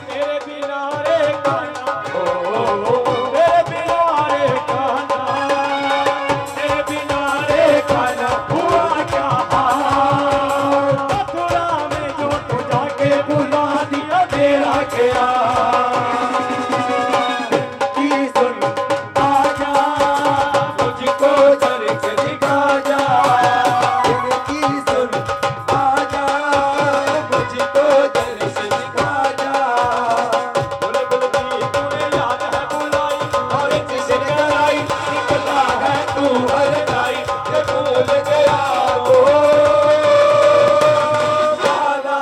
तेरे बिना रे कान्हा, तेरे बिना रे कान्हा, तेरे बिना रे कान्हा हुआ क्या हाल। मथुरा में जो तू जाके बुला दिया मेरा ख्याल। की सुन आजा, मुझको दर्द दिखा जा, की सुन आजा, मुझको दर्द दिखा जा। बुलबुल की तूने याद है बुलाई, और जिसे कराई निकला है तू हर जाई, ये भूल गया वो वादा।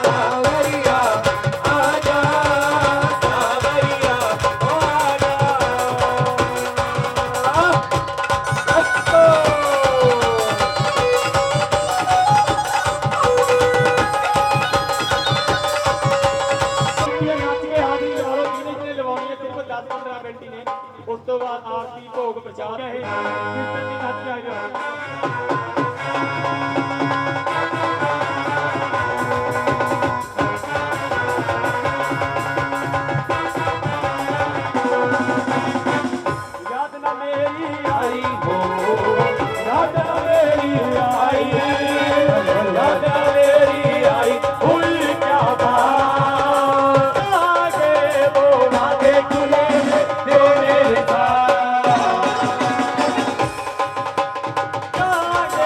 सावरिया आजा, सावरिया आजा। ये नाच के हादी लवाओ, जिन्हें लवानी है सिर्फ 10-15 मिनट ही ने, उस तो बाद आरती भोग प्रचार है, कीर्तन भी नाच के आ जाओ। याद न मेरी आई हो, याद न मेरी आई, याद न मेरी आई, हुई क्या बात, आगे वो वादे खुले तेरे साथ, आगे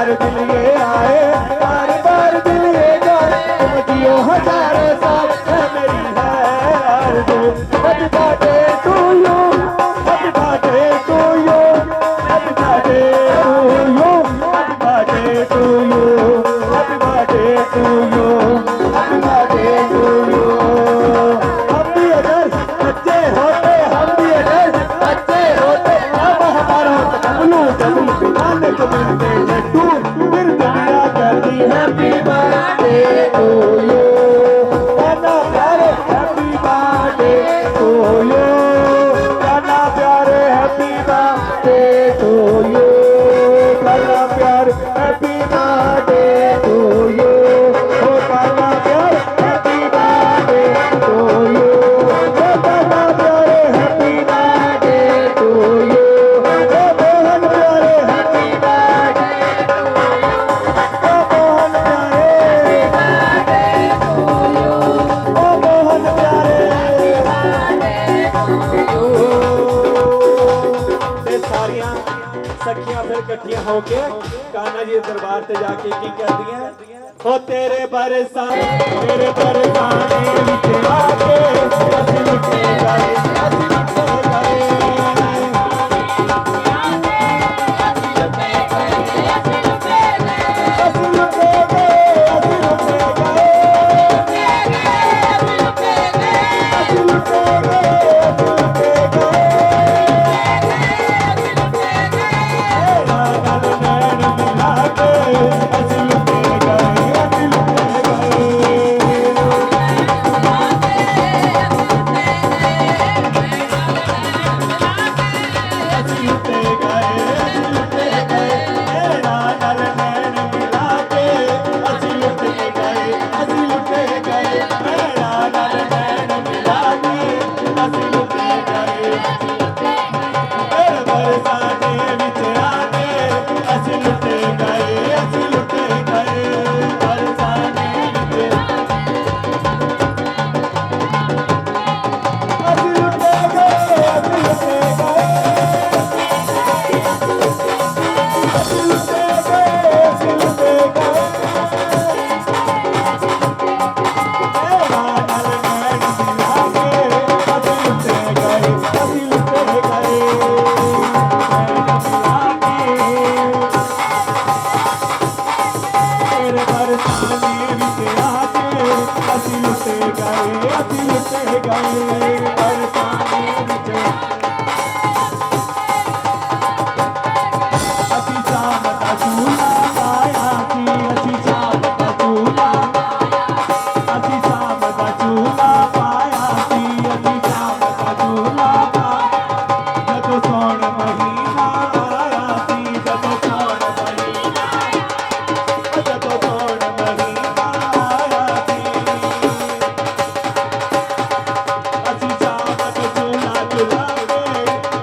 बार दिल ये आए, बार बार दिल ये जाए, तुम जियो हजारों साल है मेरी है आरज़ू। Happy birthday to you, happy birthday to you, happy birthday to you, happy birthday to you, happy birthday to you, happy birthday to you. हम भी अगर बच्चे होते, हम भी अगर बच्चे होते, अब हमारा डब्लू डब्लू खाने को मिलते लड्डू, फिर दुनिया कहती हैप्पी बर्थडे टू यू। गाना प्यारे हैप्पी बर्थडे टू यू, गाना प्यारे हैप्पी बर्थडे टू यू, गाना प्यारे हैप्पी बर्थडे टू यू, ओ गाना प्यारे हैप्पी बर्थडे टू यू, ओ गाना प्यारे हैप्पी बर्थडे टू यू, ओ मोहन प्यारे हैप्पी बर्थडे टू यू, ओ मोहन प्यारे ओ मोहन प्यारे ते सारियां सखियां फिर इकट्ठियां होके कान्हा जी दे दरबार ते जाके की करदियां, ओ तेरे बरसाने विच आके असीं लुटे गए, असीं लुटे गए, असीं लुटे गए, असीं लुटे गए, असीं लुटे गए, असीं लुटे गए। नाल नैन मिला के असीं लुटे गए, असीं लुटे गए। असीं लुटे गए, असीं लुटे गए, नाल नैन मिला के असीं लुटे गए, असीं लुटे गए, नाल नैन मिला के असीं लुटे गए। फिर बरसाने विच आके असीं लुटे गए, असीं लुटे गए, बरसाने विच असीं लुटे गए, असीं लुटे गए, असीं लुटे गए, असीं लुटे गए। नाल नैन मिला के असीं लुटे गए, असीं लुटे गए, नैन मिला के। तेरे बरसाने विच आके असीं लुटे गए, असीं लुटे गए, बरसाने विच असीं शाम दा झूला पाया सी, असीं शाम दा झूला, असीं शाम दा झूला पाया सी, असीं शाम दा झूला पाया, जदों सौण महीना आया सी, जदों सौण महीना, जदों सौण महीना आया सी, असीं शाम दा झूला झूला के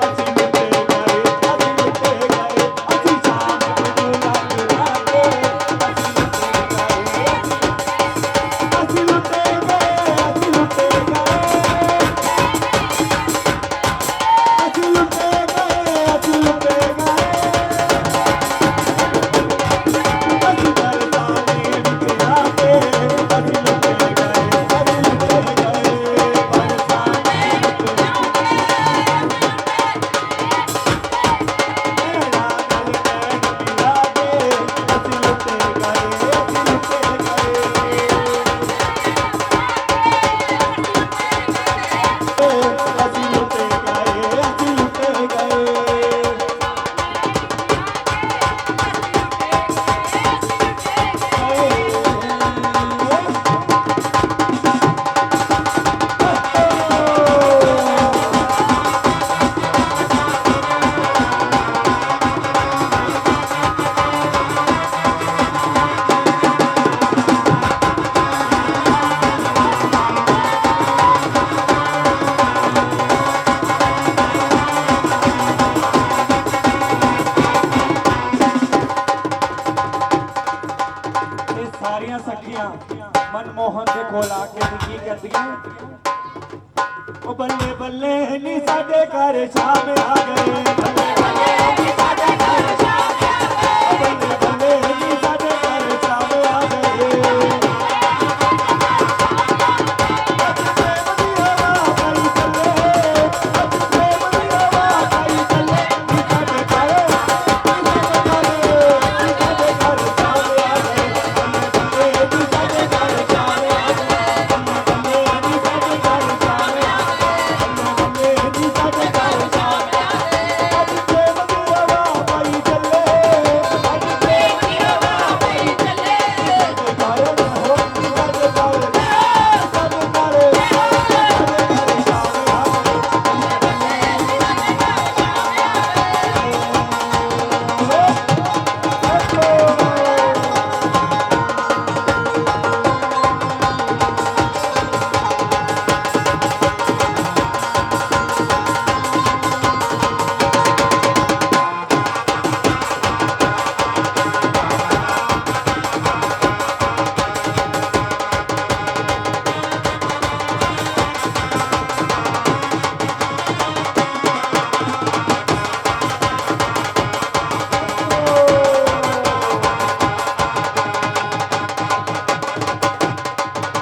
असीं लुटे गए, असीं लुटे गए, असीं शाम दा झूला झूला के असीं लुटे गए, असीं लुटे गए, असीं लुटे गए, असीं लुटे गए, असीं बरसाने विच आके असीं लुटे गए, असीं लुटे गए, बरसाने विच नाल नैन मिला के असीं लुटे गए, असीं लुटे गए, असीं लुटे गए, असीं लुटे गए। ਇਹ ਸਾਰੀਆਂ ਸਖੀਆਂ ਮਨਮੋਹਨ ਦੇ ਕੋਲ ਆ ਕੇ ਕੀ ਕਰਦੀਆਂ, ਉਹ ਬੱਲੇ ਬੱਲੇ ਨੀ ਸਾਡੇ ਘਰ ਸ਼ਾਮ ਆ ਗਏ, ਬੱਲੇ ਬੱਲੇ ਨੀ ਸਾਡੇ ਘਰ ਸ਼ਾਮ ਆ ਗਏ, ਬੱਲੇ ਬੱਲੇ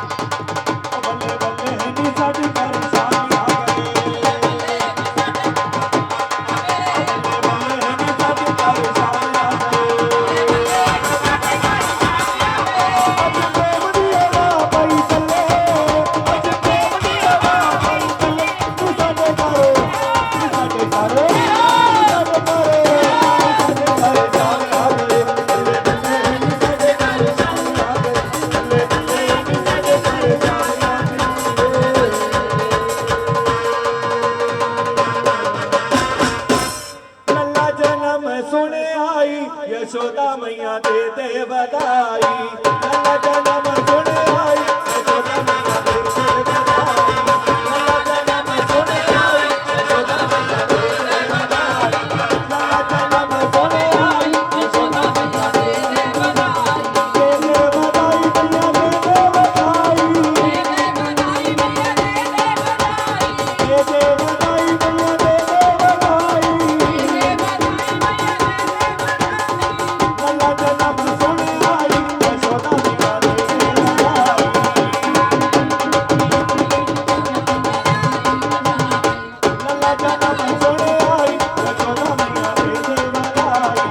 ਬੱਲੇ ਬੱਲੇ ਨੀ ਸਾਡੀ ਪਰੇਸ਼ਾਨੀਆਂ ਕਰੇ ਬੱਲੇ ਨੀ ਸਾਡੀ ਪਰੇਸ਼ਾਨੀਆਂ ਕਰੇ ਅੱਜ ਪ੍ਰੇਮ ਦੀ ਹਵਾ ਪਈ ਚੱਲੇ ਅੱਜ ਪ੍ਰੇਮ ਦੀ ਹਵਾ ਪਈ ਚੱਲੇ ਤੂੰ ਸਾਡੇ ਘਰ ਤੂੰ ਸਾਡੇ ਘਰ ਤੂੰ ਸਾਡੇ ਘਰ ਜਾਣ ਆਵੇ ਬੱਲੇ ਬੱਲੇ ਨੀ ਸਾਡੇ ਪਰੇਸ਼ਾਨੀਆਂ ਕਰੇ ਬੱਲੇ ਬੱਲੇ ਨੀ ਸਾਡੇ ਪਰੇਸ਼ਾਨੀਆਂ ਲੱਲਾ ਜਨਮ ਸੁਣ ਆਈ ਯਸ਼ੋਦਾ ਮਈਆ ਦੇ ਵਧਾਈ ਲੱਲਾ ਜਨਮ ਸੁਣ ਆਈ ਯਸ਼ੋਦਾ ਮਈਆ ਦੇ ਵਧਾਈ ਲੱਲਾ ਜਨਮ ਸੁਣ ਆਈ ਯਸ਼ੋਦਾ ਮਈਆ ਦੇ ਵਧਾਈ ਲੱਲਾ ਜਨਮ ਸੁਣ ਆਈ ਯਸ਼ੋਦਾ ਮਈਆ ਦੇ ਵਧਾਈ ਤੇਰੇ ਵਧਾਈ ਮਈਆ ਦੇ ਵਧਾਈ ਤੇਰੇ ਵਧਾਈ ਮਈਆ ਦੇ ਵਧਾਈ ਲੱਲਾ ਜਨਮ ਸੁਣ ਆਈ ਯਸ਼ੋਦਾ ਮਈਆ ਦੇ ਵਧਾਈ ਲੱਲਾ ਜਨਮ ਸੁਣ ਆਈ ਯਸ਼ੋਦਾ ਮਈਆ ਦੇ ਵਧਾਈ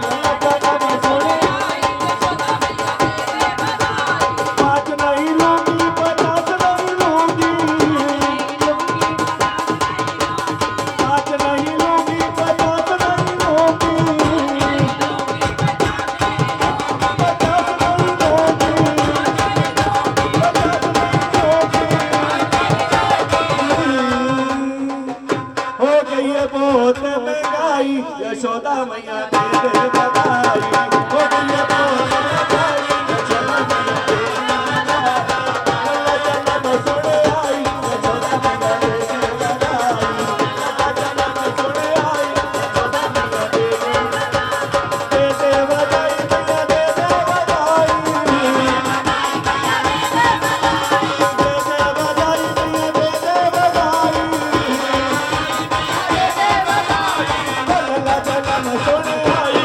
ਲੱਲਾ ਜਨਮ ਸੁਣ ਆਈ ਯਸ਼ੋਦਾ ਮਈਆ ਦੇ ਵਧਾਈ ਪਾਚ ਨਹੀਂ ਲੂੰਗੀ ਪਤਾਸ ਨਹੀਂ ਲੂੰਗੀ पाँच नहीं लूंगी पचास नहीं लूंगी पचास नहीं लूंगी पचास नहीं लूंगी हो गई है बहुत महंगाई यशोदा मैया दे बधाई हो गई है बहुत महंगाई यशोदा मैया दे बधाई लल्ला जन्म सुन आई यशोदा मैया दे बधाई लल्ला जन्म सुन आई यशोदा मैया दे बधाई मैया दे बधाई लल्ला जन्म सुन आई